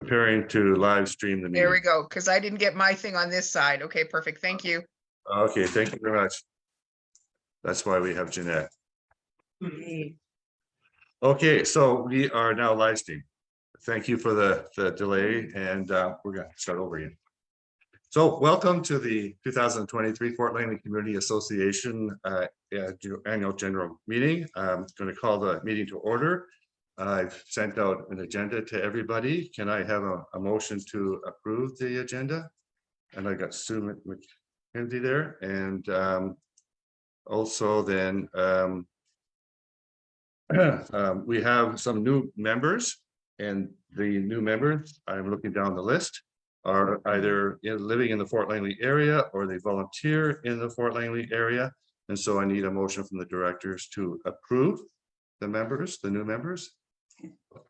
preparing to live stream the There we meeting. go, because I didn't get my thing on this side. Okay, perfect. Thank you. Okay, thank you very much. That's why we have Jeanette. Okay, so we are now live stream. Thank you for the delay, and we're going to start over again. So welcome to the 2023 Fort Langley Community Association annual general meeting. I'm going to call the meeting to order. I've sent out an agenda to everybody. Can I have a motion to approve the agenda? And I got Sue McKenzie there, and also then we have some new members, and the new members, I'm looking down the list, are either living in the Fort Langley area or they volunteer in the Fort Langley area. And so I need a motion from the directors to approve the members, the new members.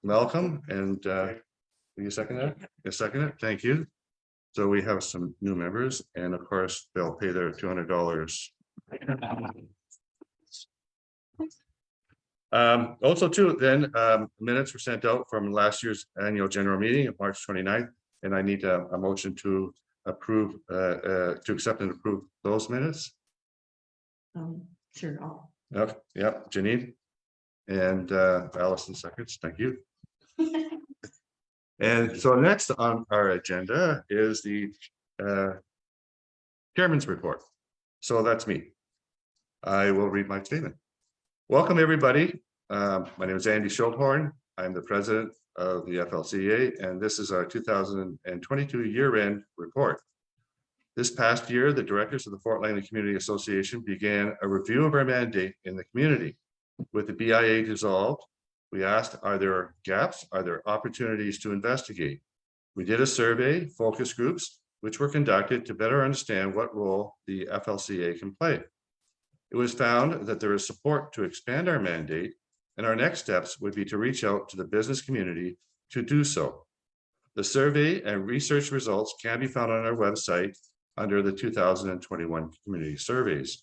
Malcolm, and will you second that? You second it? Thank you. So we have some new members, and of course, they'll pay their $200. Also too, then minutes were sent out from last year's annual general meeting of March 29th, and I need a motion to approve, to accept and approve those minutes. Sure. Yep, yep, Janine and Allison seconds. Thank you. And so next on our agenda is the chairman's report. So that's me. I will read my statement. Welcome, everybody. My name is Andy Schulthorn. I'm the president of the FLCA, and this is our 2022 year-end report. This past year, the directors of the Fort Langley Community Association began a review of our mandate in the community. With the BIA dissolved, we asked, are there gaps? Are there opportunities to investigate? We did a survey, focus groups, which were conducted to better understand what role the FLCA can play. It was found that there is support to expand our mandate, and our next steps would be to reach out to the business community to do so. The survey and research results can be found on our website under the 2021 community surveys,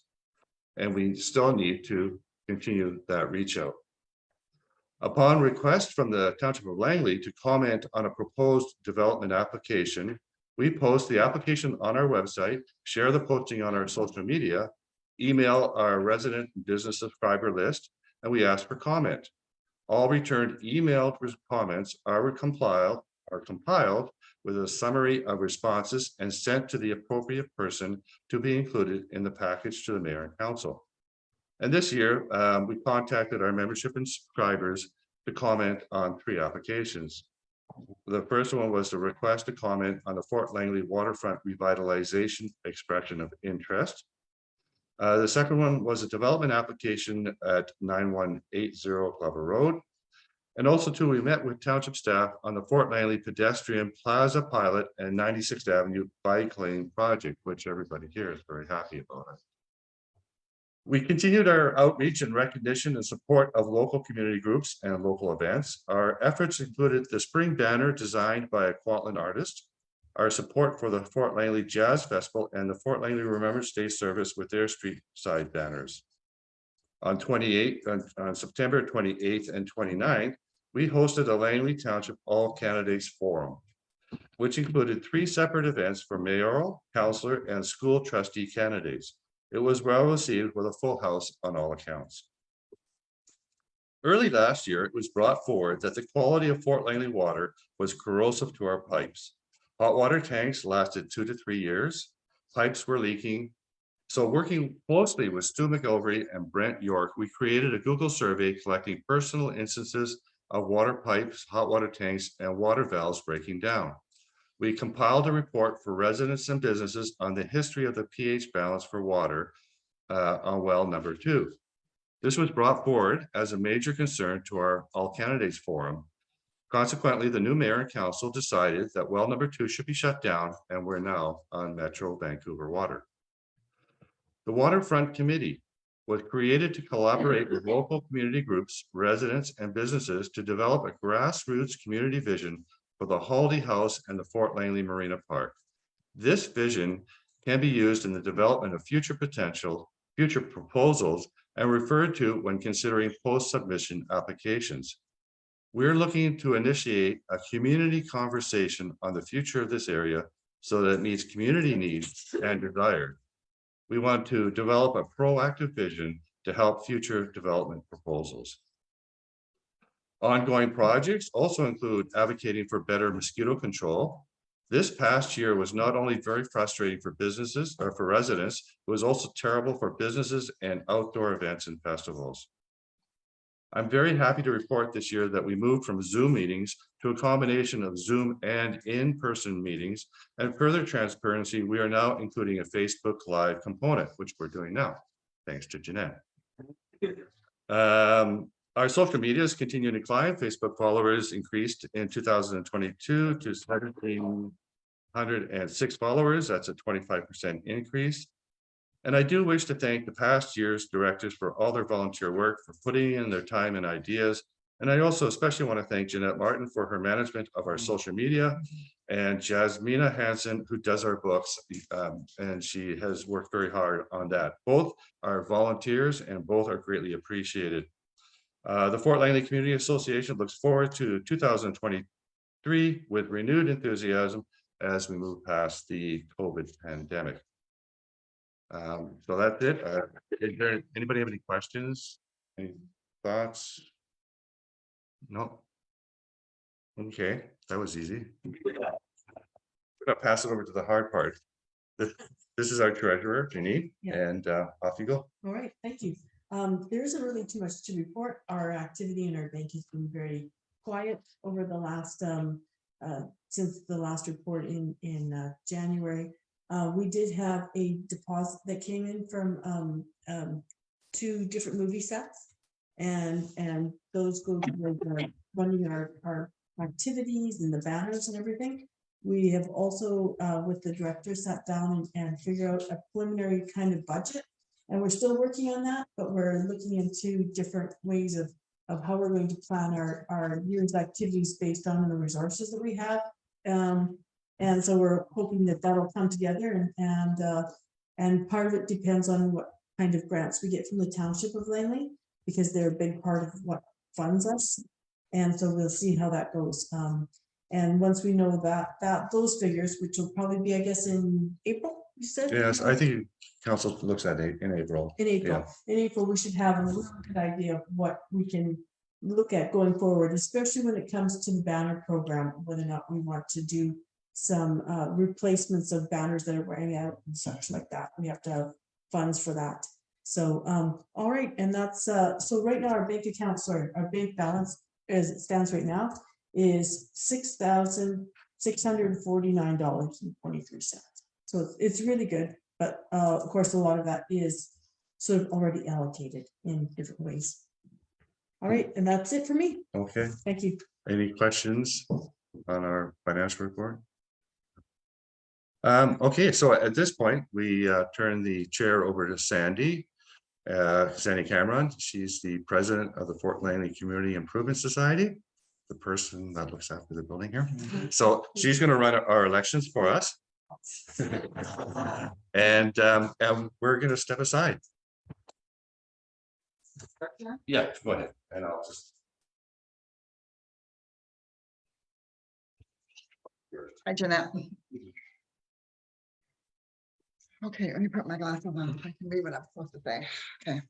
and we still need to continue that reach out. Upon request from the Township of Langley to comment on a proposed development application, we post the application on our website, share the posting on our social media, email our resident and business subscriber list, and we ask for comment. All returned emailed comments are compiled with a summary of responses and sent to the appropriate person to be included in the package to the mayor and council. And this year, we contacted our membership and subscribers to comment on 3 applications. The first one was the request to comment on the Fort Langley waterfront revitalization expression of interest. The second one was a development application at 9180 Glover Road. And also too, we met with township staff on the Fort Langley pedestrian plaza pilot and 96th Avenue bike lane project, which everybody here is very happy about it. We continued our outreach and recognition and support of local community groups and local events. Our efforts included the spring banner designed by a Kwantlen artist, our support for the Fort Langley Jazz Festival, and the Fort Langley Remembrance Day service with their street side banners. On September 28th and 29th, we hosted a Langley Township All Candidates Forum, which included 3 separate events for mayoral, councillor, and school trustee candidates. It was well received with a full house on all accounts. Early last year, it was brought forward that the quality of Fort Langley water was corrosive to our pipes. Hot water tanks lasted 2 to 3 years. Pipes were leaking. So working closely with Stu McGilvery and Brent York, we created a Google survey collecting personal instances of water pipes, hot water tanks, and water valves breaking down. We compiled a report for residents and businesses on the history of the pH balance for water on well number 2. This was brought forward as a major concern to our All Candidates Forum. Consequently, the new mayor and council decided that well number 2 should be shut down, and we're now on Metro Vancouver Water. The Waterfront Committee was created to collaborate with local community groups, residents, and businesses to develop a grassroots community vision for the Holiday House and the Fort Langley Marina Park. This vision can be used in the development of future proposals, and referred to when considering post-submission applications. We're looking to initiate a community conversation on the future of this area so that it meets community needs and desires. We want to develop a proactive vision to help future development proposals. Ongoing projects also include advocating for better mosquito control. This past year was not only very frustrating for businesses or for residents, it was also terrible for businesses and outdoor events and festivals. I'm very happy to report this year that we moved from Zoom meetings to a combination of Zoom and in-person meetings. And further transparency, we are now including a Facebook Live component, which we're doing now, thanks to Jeanette. Our social medias continue to climb. Facebook followers increased in 2022 to 1,706 followers. That's a 25% increase. And I do wish to thank the past year's directors for all their volunteer work, for putting in their time and ideas. And I also especially want to thank Jeanette Martin for her management of our social media, and Jasmina Hansen, who does our books, and she has worked very hard on that. Both are volunteers and both are greatly appreciated. The Fort Langley Community Association looks forward to 2023 with renewed enthusiasm as we move past the COVID pandemic. So that's it. Is there anybody have any questions? Any thoughts? No. Okay, that was easy. I'm gonna pass it over to the hard part. This is our treasurer, Janine, Yeah. and off you go. All right, thank you. There isn't really too much to report. Our activity in our bank has been very quiet over the last since the last report in January. We did have a deposit that came in from 2 different movie sets, and those go to running our activities and the banners and everything. We have also with the director sat down and figure out a preliminary kind of budget, and we're still working on that, but we're looking into different ways of how we're going to plan our year's activities based on the resources that we have. And so we're hoping that that'll come together, and part of it depends on what kind of grants we get from the township of Langley, because they're a big part of what funds us. And so we'll see how that goes. And once we know that those figures, which will probably be, I guess, in April, you said? Yes, I think council looks at it in April. In April. Yeah. In April, we should have a really good idea of what we can look at going forward, especially when it comes to the banner program, whether or not we want to do some replacements of banners that are wearing out and such like that. We have to have funds for that. So all right, and that's so right now our bank account, sorry, our bank balance as it stands right now is $6,649.23. So it's really good, but of course a lot of that is sort of already allocated in different ways. All right, and that's it for me. Okay. Thank you. Any questions on our financial report? Okay, so at this point, we turn the chair over to Sandy. Sandy Cameron. She's the president of the Fort Langley Community Improvement Society, the person that looks after the building here. So she's going to run our elections for us. And we're going to step aside. Yeah, go ahead. And I'll just. Hi, Jeanette. Okay, let me put my glasses on. I can read what I'm supposed to say. Okay.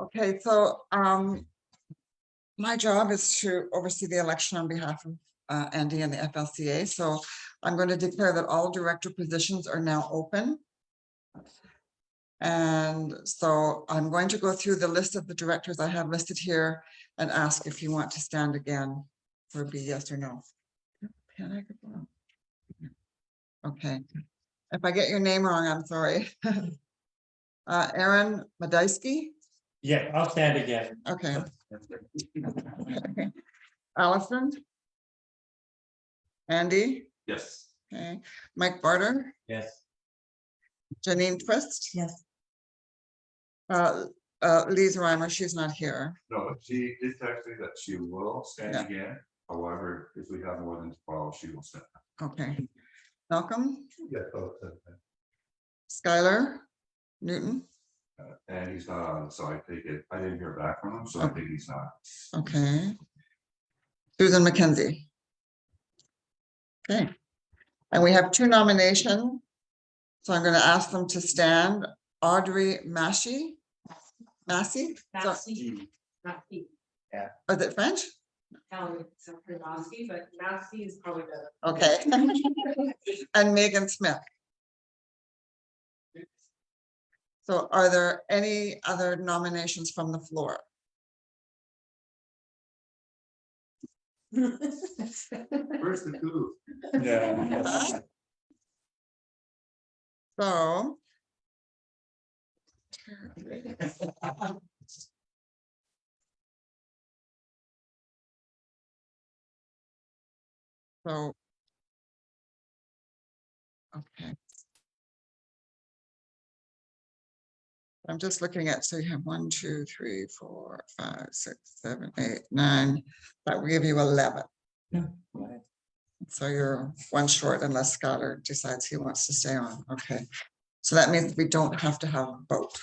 Okay, so my job is to oversee the election on behalf of Andy and the FLCA. So I'm going to declare that all director positions are now open. And so I'm going to go through the list of the directors I have listed here and ask if you want to stand again for be yes or no. Okay. If I get your name wrong, I'm sorry. Aaron Madaisky. Yeah, I'll stand again. Okay. Allison. Andy. Yes. Okay. Mike Barter. Yes. Janine Twist. Yes. Lisa Reimer, she's not here. No, she did text me that she will stand Yeah. again. However, if we have more than 12, she will stand. Okay. Malcolm. Yeah. Skylar Newton. And he's not on, so I take it, I didn't hear back from him, so I think he's not. Okay. Susan McKenzie. Okay. And we have two nominations. So I'm going to ask them to stand. Audrey Massey. Massey? So- Massey. Massey. Is it French? It's a pretty Massey, but Massey is probably better. Okay. And Megan Smith. So are there any other nominations from the floor? Where's the coup? Yeah. So. So. Okay. I'm just looking at, so you have 1, 2, 3, 4, 5, 6, 7, 8, 9. That will give you 11. Yeah. So you're one short unless Skylar decides he wants to stay on. Okay. So that means we don't have to have a vote.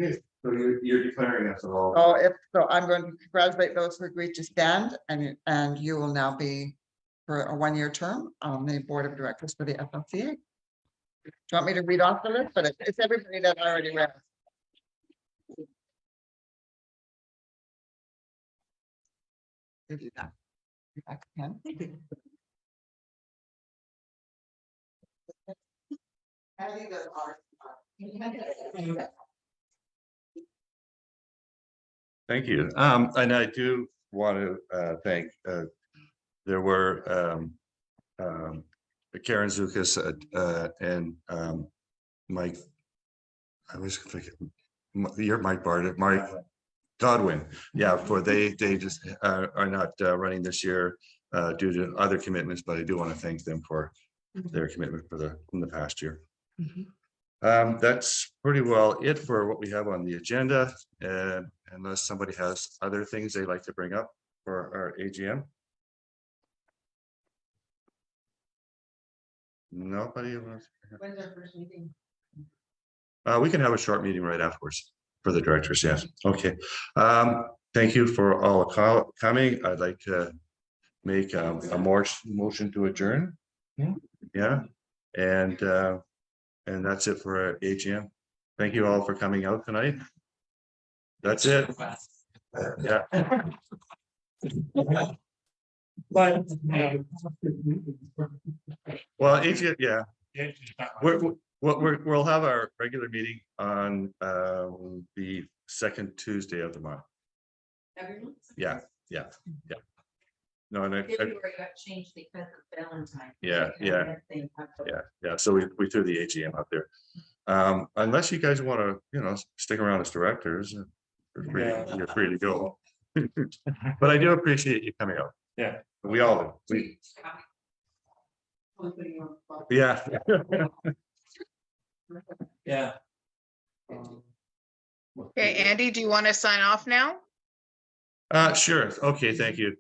So you're declaring us all. Oh, if so, I'm going to congratulate those who agreed to stand, and you will now be for a 1-year term on the board of directors for the FLCA. Do you want me to read off the list? But it's everybody that I already read. Give you that. You back pen. Patty does art. Thank you. And I do want to thank, there were Karen Zukas and Mike. I was thinking, you're Mike Bartlett, Mike Godwin. Yeah, for they just are not running this year due to other commitments, but I do want to thank them for their commitment in the past year. That's pretty well it for what we have on the agenda. Unless somebody has other things they'd like to bring up for our AGM. Nobody wants. When's our first meeting? We can have a short meeting right afterwards for the directors. Yes. Okay. Thank you for all coming. I'd like to make a motion to adjourn. Yeah. And that's it for our AGM. Thank you all for coming out tonight. That's it. Yeah. But. Well, AGM, yeah. We'll have our regular meeting on the second Tuesday of the month. Every month? Yeah. No, and February got changed because of Valentine. Yeah. So we threw the AGM up there. Unless you guys want to, stick around as directors, you're free to go. But I do appreciate you coming out. Yeah. We all do. Yeah. Yeah. Okay, Andy, do you want to sign off now? Sure. Okay. Thank you.